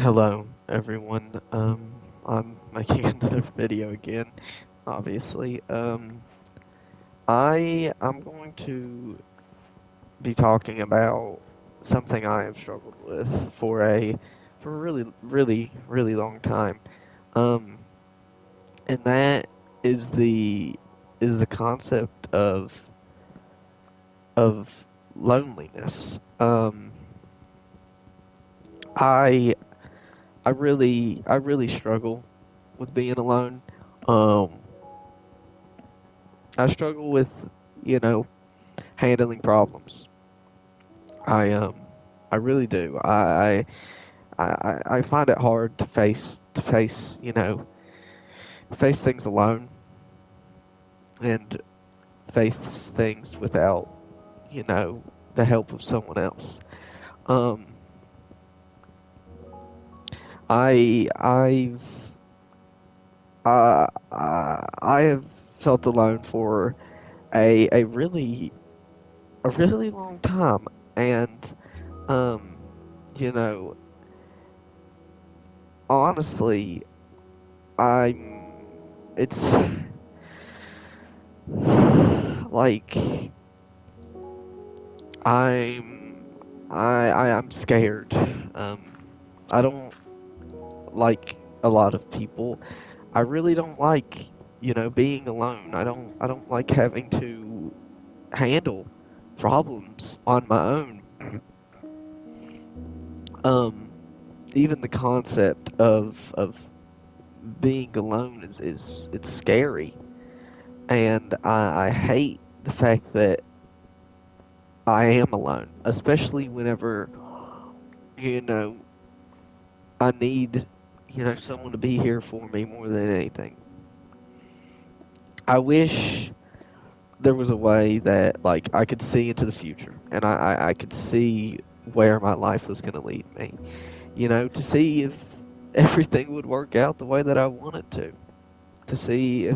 Hello, everyone. I'm making another video again, obviously. I'm going to be talking about something I have struggled with for a really long time. Um, and that is the concept of loneliness. I I really struggle with being alone. Um, I struggle with, you know, handling problems. I I really do. I find it hard to face, face things alone and face things without, the help of someone else. Um, I've I have felt alone for a really long time, and um, you know, honestly, I'm it's like I'm I'm scared. Um I don't like a lot of people. I really don't like, being alone. I don't like having to handle problems on my own. Um Even the concept of being alone is it's scary, and I hate the fact that I am alone, especially whenever, you know, I need, someone to be here for me more than anything. I wish there was a way that, like, I could see into the future and I could see where my life was going to lead me, to see if everything would work out the way that I want it to see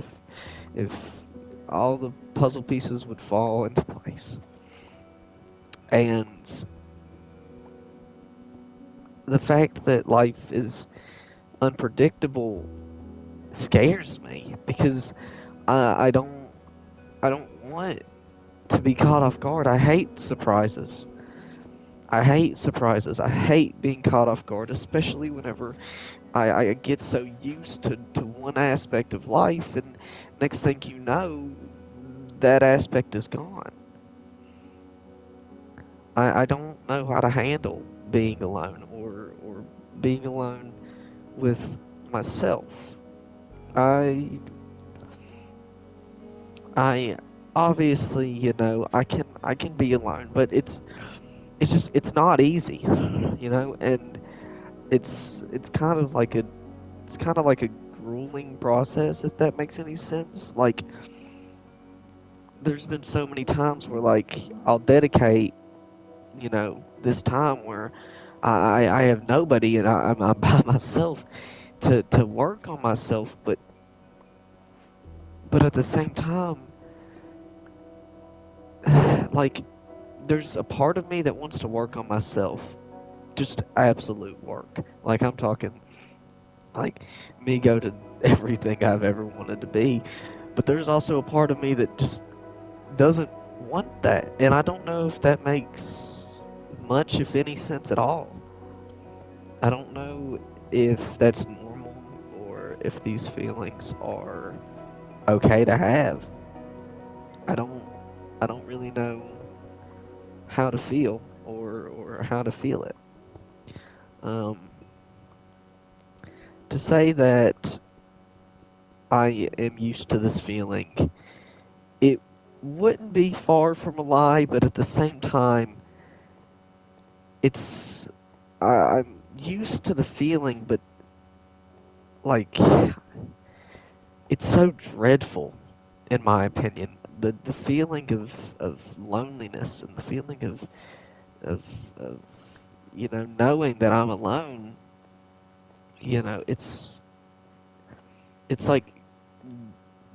if all the puzzle pieces would fall into place. And the fact that life is unpredictable scares me because I I don't want to be caught off guard. I hate surprises. I hate surprises. I hate being caught off guard, especially whenever I get so used to one aspect of life, and next thing you know, that aspect is gone. I don't know how to handle being alone or being alone with myself. I I obviously, I can be alone, but it's not easy, and it's kind of like a grueling process, if that makes any sense. Like, there's been so many times where, like, I'll dedicate, this time where I have nobody, and I'm by myself to work on myself, but at the same time, like, there's a part of me that wants to work on myself, just absolute work. Like, I'm talking, like, me go to everything I've ever wanted to be. But there's also a part of me that just doesn't want that. And I don't know if that makes much, if any, sense at all. I don't know if that's normal or if these feelings are okay to have. I don't I don't really know how to feel or how to feel it. Um to say that I am used to this feeling, it wouldn't be far from a lie, but at the same time, it's I'm used to the feeling, but, like, it's so dreadful, in my opinion. The feeling of loneliness and the feeling of knowing that I'm alone. It's like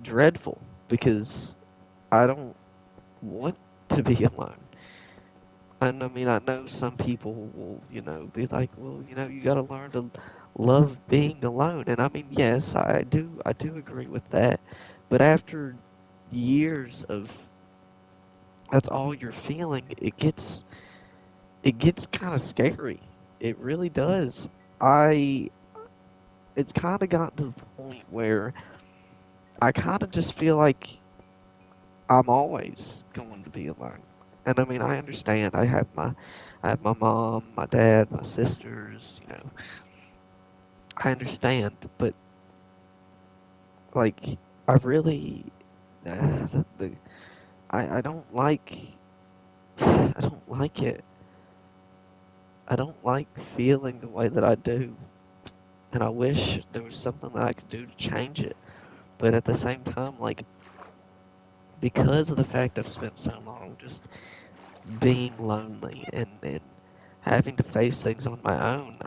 dreadful because I don't want to be alone. And I mean, I know some people will, be like, well, you got to learn to love being alone. And I mean, yes, I do agree with that. But after years of that's all you're feeling, it gets kind of scary. It really does. I It's kind of gotten to the point where I kind of just feel like I'm always going to be alone. And I mean, I understand. I have my mom, my dad, my sisters. I understand, but like, I really, I don't like, I don't like it. I don't like feeling the way that I do, and I wish there was something that I could do to change it. But at the same time, like, because of the fact I've spent so long just being lonely and having to face things on my own,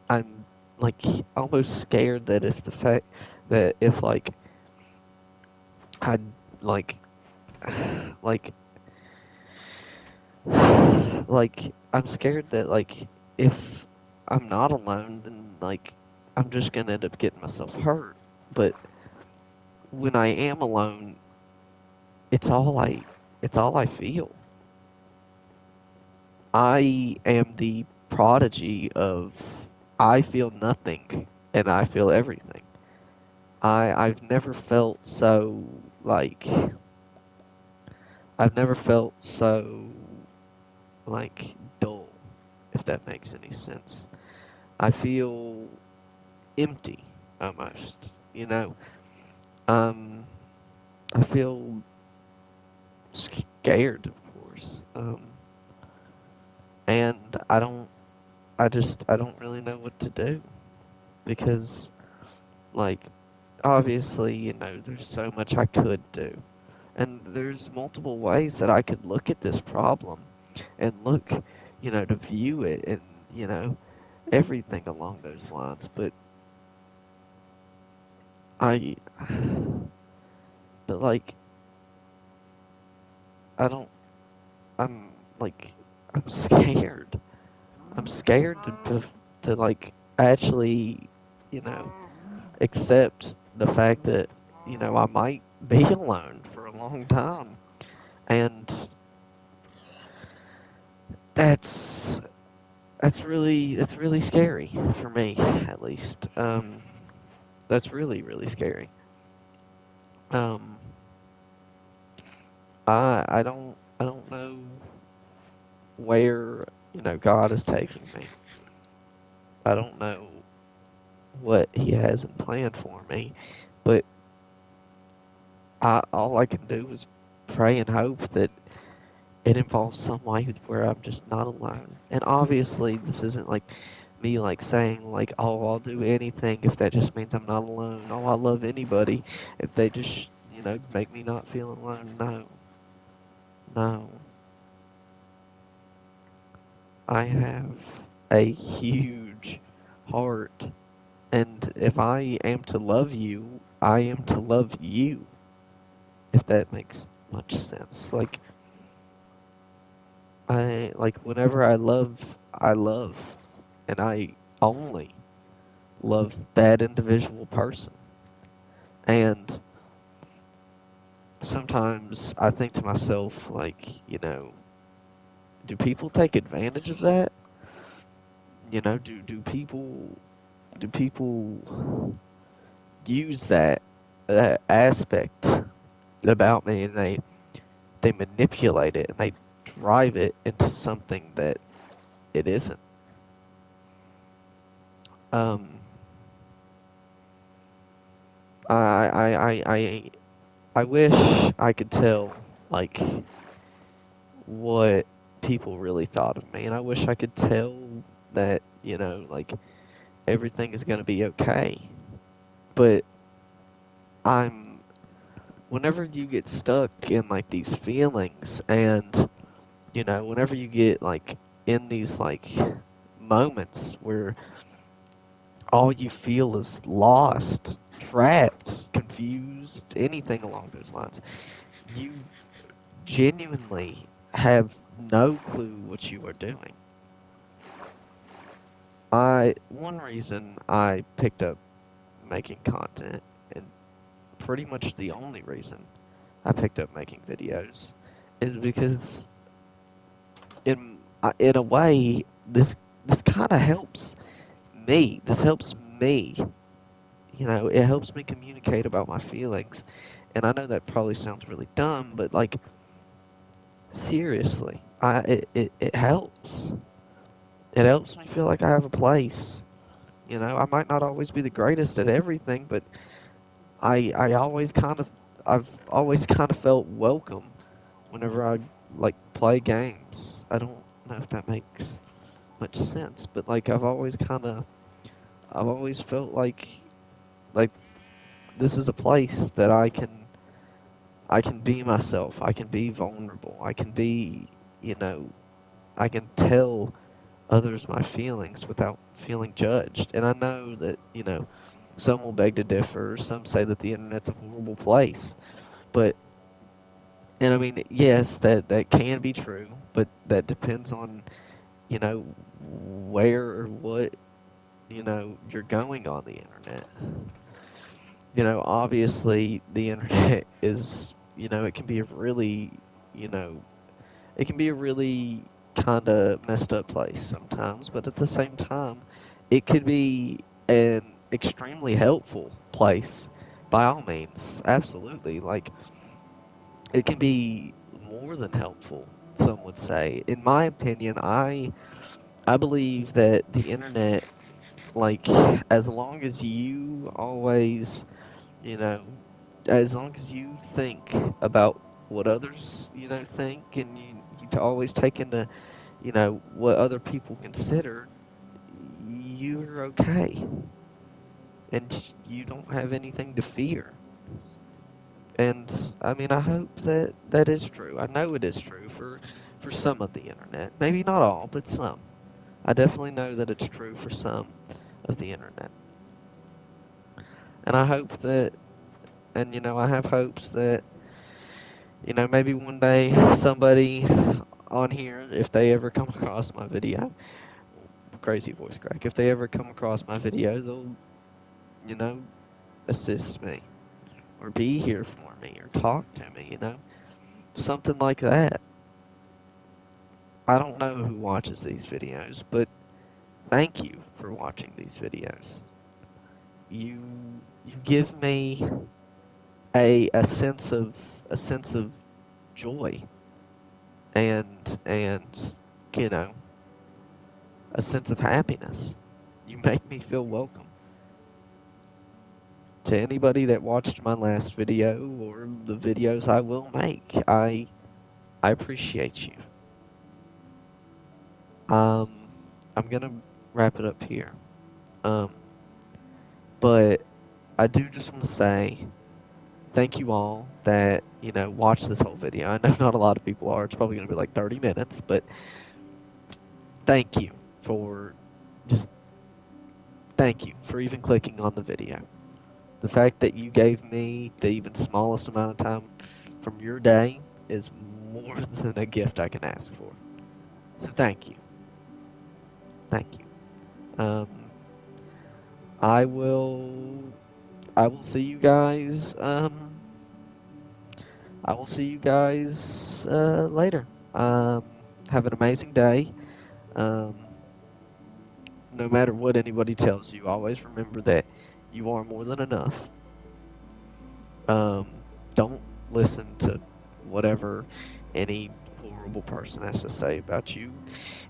I'm like almost scared that if the fact that if I like like I'm scared that if I'm not alone, then I'm just gonna end up getting myself hurt. But when I am alone, it's all I it's all I feel. I am the prodigy of I feel nothing and I feel everything. I've never felt so like I've never felt so dull, if that makes any sense. I feel empty almost, Um I feel scared, of course. And I don't really know what to do because like obviously, there's so much I could do. And there's multiple ways that I could look at this problem and look, to view it and, you know, everything along those lines. But I, but I don't, I'm like, I'm scared. I'm scared to actually, you know, accept the fact that, I might be alone for a long time. And that's that's really scary for me, at least. That's really really scary. Um, I don't know where God is taking me. I don't know what He has in plan for me, but all I can do is pray and hope that it involves some way where I'm just not alone. And obviously, this isn't like me saying oh, I'll do anything if that just means I'm not alone. Oh, I'll love anybody if they just make me not feel alone. No, no. I have a huge heart, and if I am to love you, I am to love you. If that makes much sense. Whenever I love, and I only love that individual person. And sometimes I think to myself, do people take advantage of that? Do people use that aspect about me, and they manipulate it and they drive it into something that it isn't. Um, I I I I I wish I could tell like what people really thought of me, and I wish I could tell that everything is gonna be okay. But I'm whenever you get stuck in these feelings, and whenever you get in these moments where all you feel is lost, trapped, confused, anything along those lines, you genuinely have no clue what you are doing. One reason I picked up making content, and pretty much the only reason I picked up making videos, is because in a way this kind of helps me. This helps me. It helps me communicate about my feelings. And I know that probably sounds really dumb, but like seriously, it helps. It helps me feel like I have a place. I might not always be the greatest at everything, but I always kind of I've always kind of felt welcome whenever I like play games. I don't know if that makes much sense, but like I've always felt like this is a place that I can be myself. I can be vulnerable. I can be, you know, I can tell others my feelings without feeling judged. And I know that, some will beg to differ. Some say that the internet's a horrible place. But, and I mean, yes, that can be true, but that depends on, where or what, you're going on the internet. Obviously the internet is, it can be a really, you know, it can be a really kind of messed up place sometimes, but at the same time, it could be an extremely helpful place by all means. Absolutely. Like, it can be more than helpful, some would say. In my opinion, I believe that the internet, like, as long as you always, you know, as long as you think about what others, think, and you to always take into, what other people consider, you're okay. And you don't have anything to fear. And I mean, I hope that that is true. I know it is true for some of the internet. Maybe not all, but some. I definitely know that it's true for some of the internet. And I hope that, and I have hopes that, maybe one day somebody on here, if they ever come across my video, crazy voice crack, if they ever come across my video, they'll, you know, assist me or be here for me or talk to me, something like that. I don't know who watches these videos, but thank you for watching these videos. You you give me a sense of joy and you know a sense of happiness. You make me feel welcome. To anybody that watched my last video or the videos I will make, I appreciate you. Um, I'm gonna wrap it up here. Um, but I do just want to say thank you all that watched this whole video. I know not a lot of people are. It's probably gonna be like 30 minutes, but thank you for just thank you for even clicking on the video. The fact that you gave me the even smallest amount of time from your day is more than a gift I can ask for. So thank you. Thank you. Um, I will I will see you guys I will see you guys later. Um, have an amazing day. Um, no matter what anybody tells you, always remember that you are more than enough. Um, don't listen to whatever any horrible person has to say about you.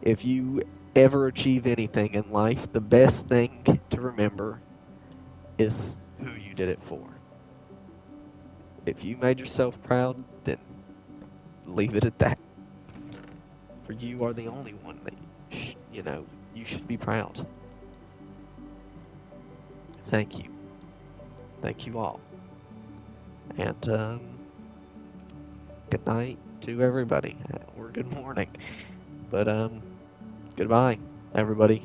If you ever achieve anything in life, the best thing to remember is who you did it for. If you made yourself proud, then leave it at that. For you are the only one that you should be proud. Thank you. Thank you all. And good night to everybody, or good morning. But goodbye, everybody.